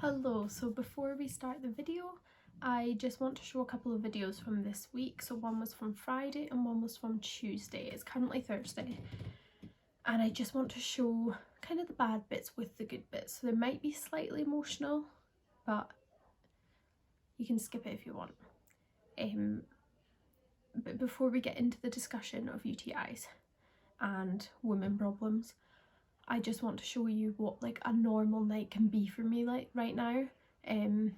Hello, so before we start the video, I just want to show a couple of videos from this week. So one was from Friday and one was from Tuesday. It's currently Thursday. And I just want to show kind of the bad bits with the good bits. So they might be slightly emotional, but you can skip it if you want. But before we get into the discussion of UTIs and women problems, I just want to show you what like a normal night can be for me like right now, and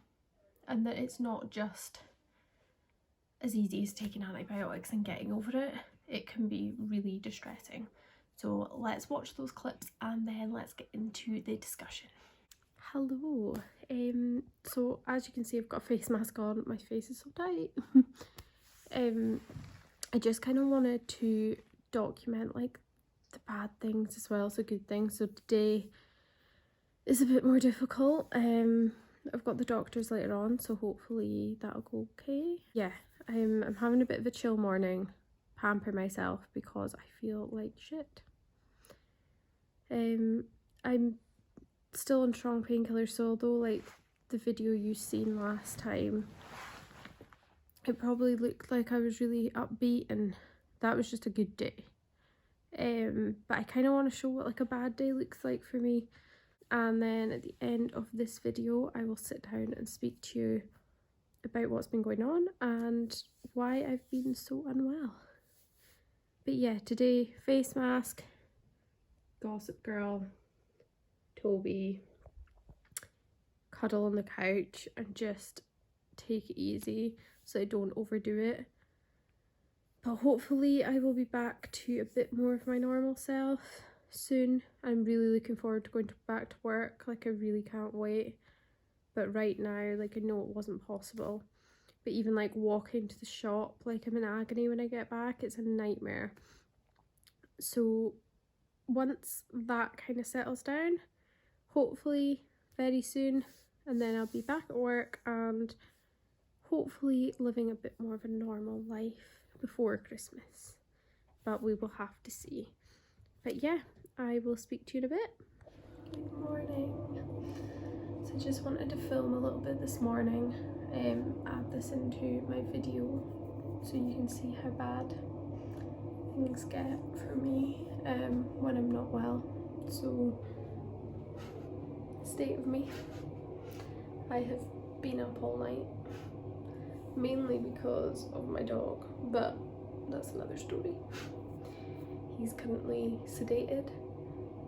that it's not just as easy as taking antibiotics and getting over it. It can be really distressing. So let's watch those clips and then let's get into the discussion. Hello. So as you can see, I've got a face mask on. My face is so tight. I just kind of wanted to document like the bad things as well as the good things. So today is a bit more difficult. I've got the doctors later on, so hopefully that'll go okay. Yeah, I'm having a bit of a chill morning, pamper myself because I feel like shit. I'm still on strong painkillers, so although like the video you seen last time, it probably looked like I was really upbeat and that was just a good day. But I kind of want to show what like a bad day looks like for me, and then at the end of this video I will sit down and speak to you about what's been going on and why I've been so unwell. But yeah, today face mask, gossip girl, Toby, cuddle on the couch and just take it easy so I don't overdo it. But hopefully I will be back to a bit more of my normal self soon. I'm really looking forward to going back to work. Like, I really can't wait. But right now, like, I know it wasn't possible. But even like walking to the shop, like, I'm in agony when I get back. It's a nightmare. So once that kind of settles down, hopefully very soon, and then I'll be back at work and hopefully living a bit more of a normal life before Christmas, but we will have to see. But yeah, I will speak to you in a bit. Good morning. So I just wanted to film a little bit this morning, add this into my video so you can see how bad things get for me when I'm not well. So, state of me. I have been up all night, mainly because of my dog, but that's another story. He's currently sedated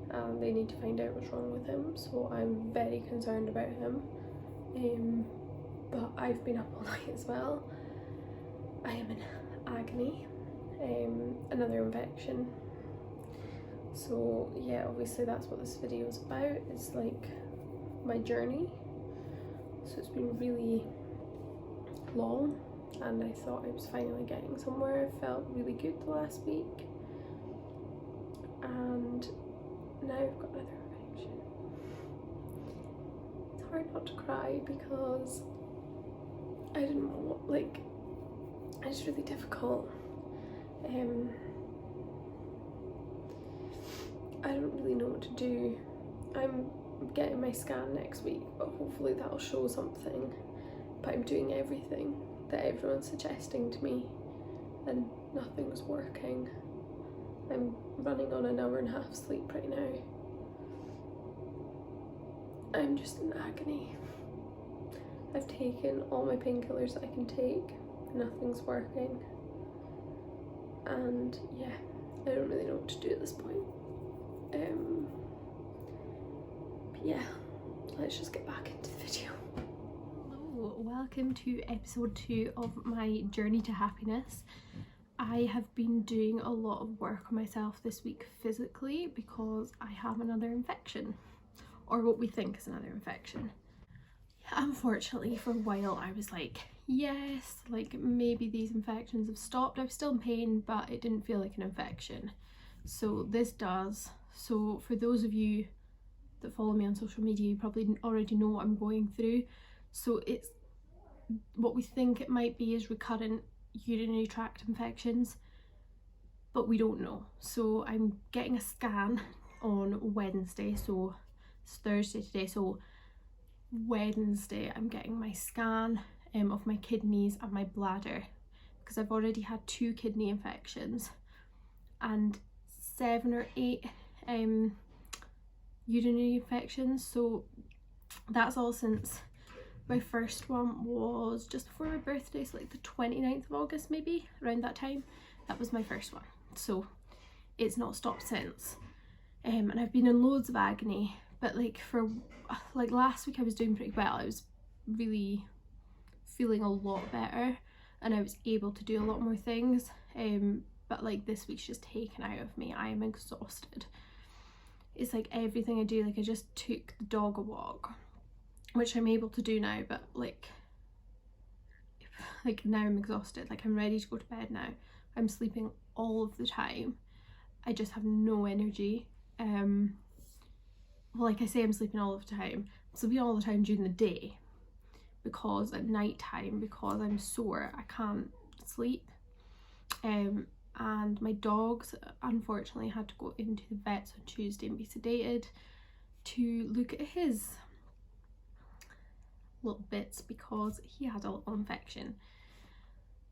and they need to find out what's wrong with him, so I'm very concerned about him. But I've been up all night as well. I am in agony, another infection. So yeah, obviously that's what this video is about. It's like my journey. So it's been really long and I thought I was finally getting somewhere. I felt really good the last week and now I've got another infection. It's hard not to cry because I don't know what, like, it's really difficult. I don't really know what to do. I'm getting my scan next week, but hopefully that'll show something. But I'm doing everything that everyone's suggesting to me and nothing's working. I'm running on an hour and a half sleep right now. I'm just in agony. I've taken all my painkillers that I can take, nothing's working. And yeah, I don't really know what to do at this point. But yeah, let's just get back into the video. Hello, welcome to episode 2 of my journey to happiness. I have been doing a lot of work on myself this week physically because I have another infection, or what we think is another infection. Unfortunately, for a while I was like, yes, like maybe these infections have stopped. I was still in pain, but it didn't feel like an infection. So this does. So for those of you that follow me on social media, you probably already know what I'm going through. So it's what we think it might be is recurrent urinary tract infections, but we don't know. So I'm getting a scan on Wednesday, so it's Thursday today, so Wednesday I'm getting my scan of my kidneys and my bladder, because I've already had 2 kidney infections and 7 or 8 urinary infections. So that's all since my first one was just before my birthday, so like the 29th of August maybe, around that time. That was my first one, so it's not stopped since. And I've been in loads of agony, but like last week I was doing pretty well. I was really feeling a lot better and I was able to do a lot more things, but like this week's just taken out of me. I am exhausted. It's like everything I do, like I just took the dog a walk, which I'm able to do now, but like now I'm exhausted. Like I'm ready to go to bed now. I'm sleeping all of the time. I just have no energy. Well, like I say, I'm sleeping all of the time. I'm sleeping all the time during the day, because at night time, because I'm sore, I can't sleep. And my dogs unfortunately had to go into the vets on Tuesday and be sedated to look at his little bits, because he had a little infection.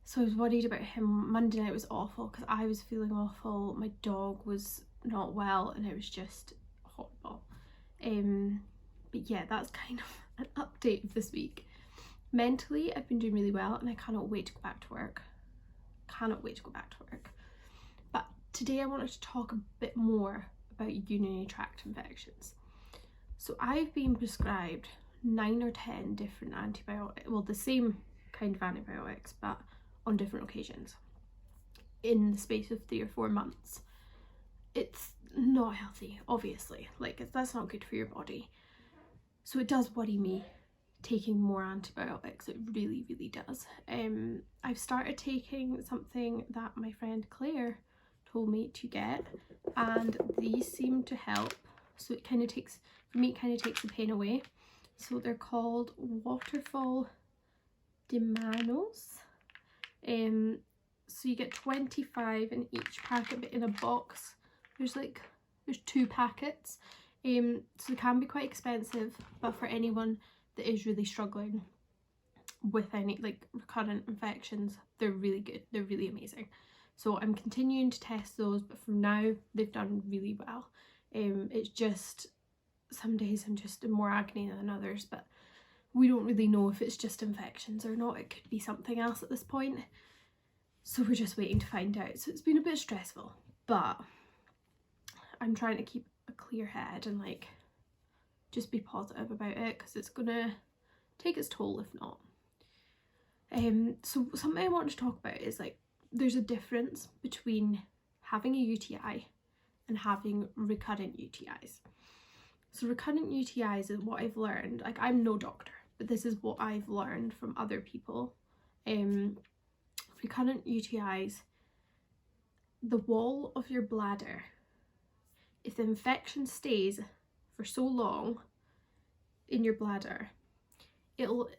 So I was worried about him. Monday night was awful because I was feeling awful, my dog was not well, and it was just horrible. But yeah, that's kind of an update of this week. Mentally, I've been doing really well and I cannot wait to go back to work. Cannot wait to go back to work. But today I wanted to talk a bit more about urinary tract infections. So I've been prescribed 9 or 10 different antibiotics, well, the same kind of antibiotics, but on different occasions in the space of 3 or 4 months. It's not healthy, obviously, like that's not good for your body. So it does worry me taking more antibiotics, it really, really does. I've started taking something that my friend Claire told me to get, and these seem to help. So it kind of takes, for me, it kind of takes the pain away. So they're called Waterfall Dimanos. So you get 25 in each packet, but in a box there's 2 packets. So they can be quite expensive, but for anyone that is really struggling with any like recurrent infections, they're really good, they're really amazing. So I'm continuing to test those, but for now they've done really well. It's just some days I'm just in more agony than others, but we don't really know if it's just infections or not. It could be something else at this point, so we're just waiting to find out. So it's been a bit stressful, but I'm trying to keep a clear head and like just be positive about it, because it's gonna take its toll if not. So something I want to talk about is like there's a difference between having a UTI and having recurrent UTIs. So recurrent UTIs is what I've learned, like I'm no doctor, but this is what I've learned from other people. Recurrent UTIs, the wall of your bladder, if the infection stays for so long in your bladder, it'll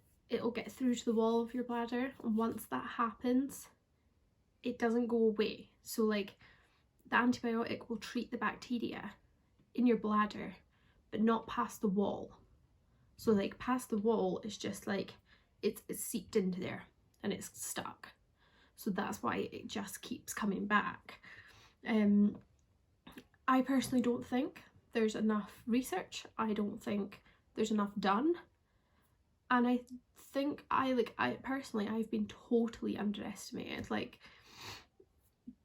get through to the wall of your bladder, and once that happens it doesn't go away. So like the antibiotic will treat the bacteria in your bladder but not past the wall. So like past the wall is just like it's seeped into there and it's stuck. So that's why it just keeps coming back. I personally don't think there's enough research. I don't think there's enough done. And I think personally I've been totally underestimated. Like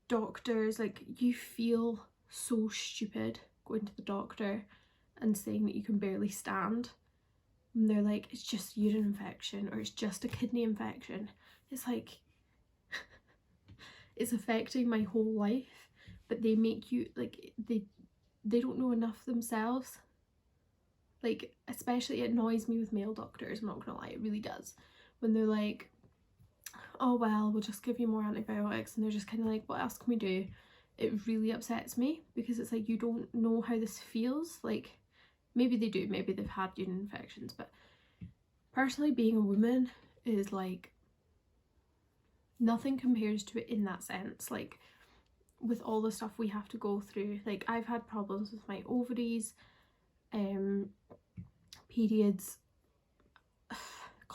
doctors, like you feel so stupid going to the doctor and saying that you can barely stand. And they're like, it's just urine infection or it's just a kidney infection. It's like, it's affecting my whole life, but they make you, like, they don't know enough themselves. Like, especially it annoys me with male doctors, I'm not gonna lie, it really does. When they're like, oh well, we'll just give you more antibiotics, and they're just kind of like, what else can we do? It really upsets me, because it's like, you don't know how this feels. Like, maybe they do, maybe they've had urine infections, but personally being a woman is like, nothing compares to it in that sense. Like, with all the stuff we have to go through, like I've had problems with my ovaries, periods,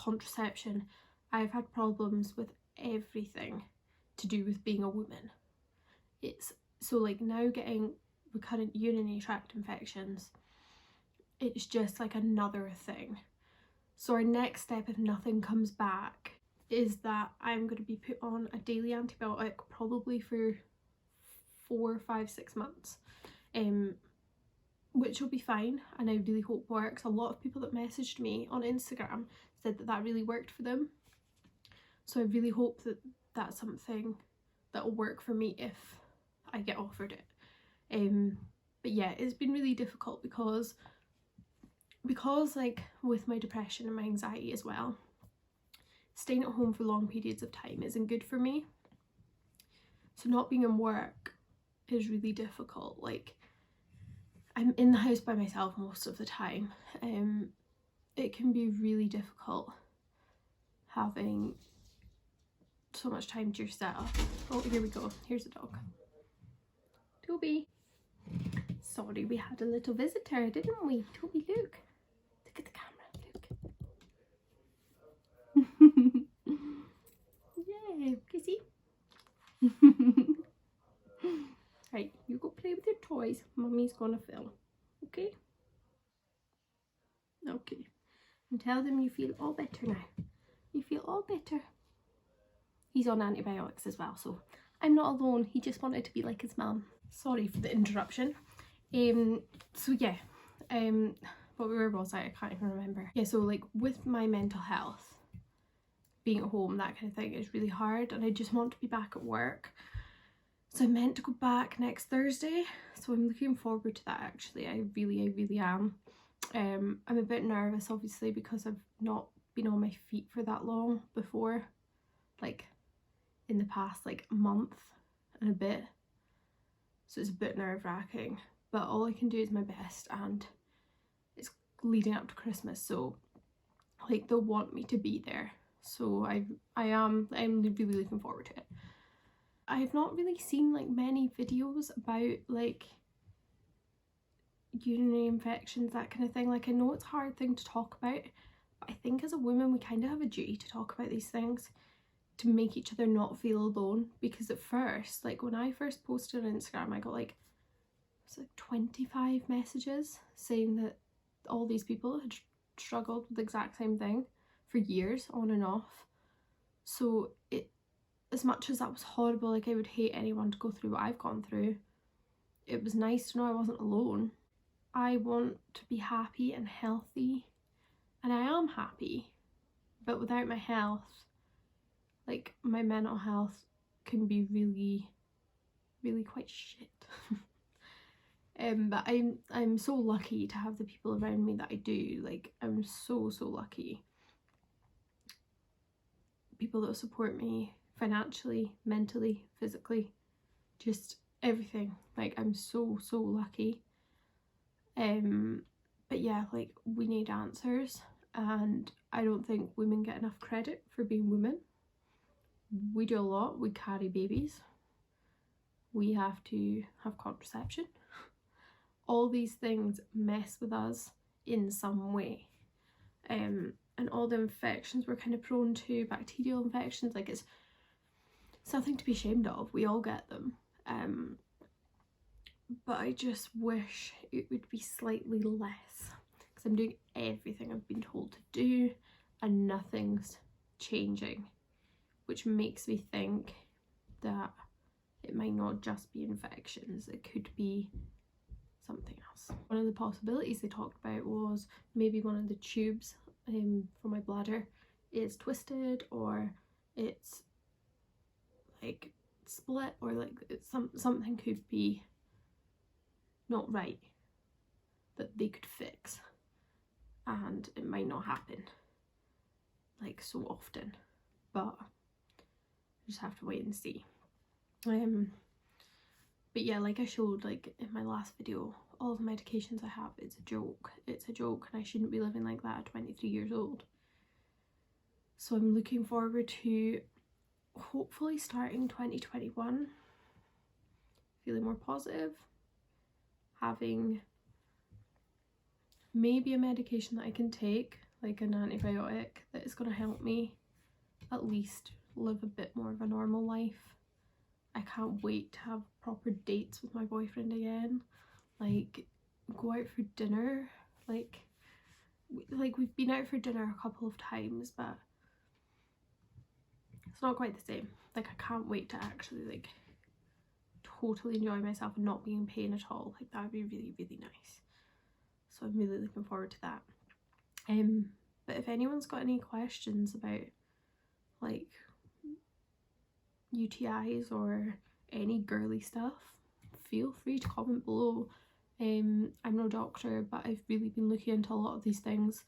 contraception, I've had problems with everything to do with being a woman. It's so like now getting recurrent urinary tract infections, it's just like another thing. So our next step, if nothing comes back, is that I'm going to be put on a daily antibiotic probably for 4, 5, 6 months, which will be fine, and I really hope works. A lot of people that messaged me on Instagram said that that really worked for them, so I really hope that that's something that will work for me if I get offered it. But yeah, it's been really difficult because like with my depression and my anxiety as well, staying at home for long periods of time isn't good for me. So not being in work is really difficult. Like, I'm in the house by myself most of the time. It can be really difficult having so much time to yourself. Oh, here we go. Here's a dog. Toby. Sorry, we had a little visitor, didn't we? Toby, look. Look at the camera. Look. Yeah, kissy. Right, you go play with your toys. Mummy's gonna film. Okay? Okay. And tell them you feel all better now. You feel all better. He's on antibiotics as well, so I'm not alone. He just wanted to be like his mum. Sorry for the interruption. So yeah, where was I can't even remember. Yeah, so like with my mental health, being at home, that kind of thing is really hard, and I just want to be back at work. So I'm meant to go back next Thursday, so I'm looking forward to that actually. I really am. I'm a bit nervous obviously because I've not been on my feet for that long before, like in the past like month and a bit, so it's a bit nerve-wracking, but all I can do is my best, and it's leading up to Christmas, so like they'll want me to be there, so I'm really looking forward to it. I've not really seen like many videos about like urinary infections, that kind of thing. Like, I know it's a hard thing to talk about, but I think as a woman we kind of have a duty to talk about these things to make each other not feel alone. Because at first, like when I first posted on Instagram, I got like, it was like 25 messages saying that all these people had struggled with the exact same thing for years on and off. So as much as that was horrible, like I would hate anyone to go through what I've gone through, it was nice to know I wasn't alone. I want to be happy and healthy, and I am happy, but without my health, like my mental health can be really quite shit. But I'm so lucky to have the people around me that I do. Like, I'm so lucky. People that support me financially, mentally, physically, just everything. Like, I'm so lucky. But yeah, like, we need answers, and I don't think women get enough credit for being women. We do a lot. We carry babies, we have to have contraception. All these things mess with us in some way, and all the infections we're kind of prone to, bacterial infections, like it's something to be ashamed of. We all get them. But I just wish it would be slightly less, because I'm doing everything I've been told to do and nothing's changing, which makes me think that it might not just be infections, it could be something else. One of the possibilities they talked about was maybe one of the tubes for my bladder is twisted, or it's like split, or like it's something could be not right that they could fix, and it might not happen like so often, but just have to wait and see. But yeah, like I showed like in my last video, all the medications I have, it's a joke, and I shouldn't be living like that at 23 years old. So I'm looking forward to hopefully starting 2021 feeling more positive, having maybe a medication that I can take like an antibiotic that is going to help me at least live a bit more of a normal life. I can't wait to have proper dates with my boyfriend again, like go out for dinner. Like we've been out for dinner a couple of times, but it's not quite the same. Like I can't wait to actually like totally enjoy myself and not be in pain at all. Like that would be really, really nice. So I'm really looking forward to that. But if anyone's got any questions about like UTIs or any girly stuff, feel free to comment below. I'm no doctor, but I've really been looking into a lot of these things,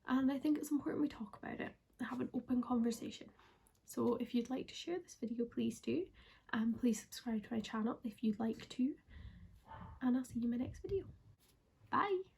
and I think it's important we talk about it and have an open conversation. So if you'd like to share this video, please do, and please subscribe to my channel if you'd like to, and I'll see you in my next video. Bye!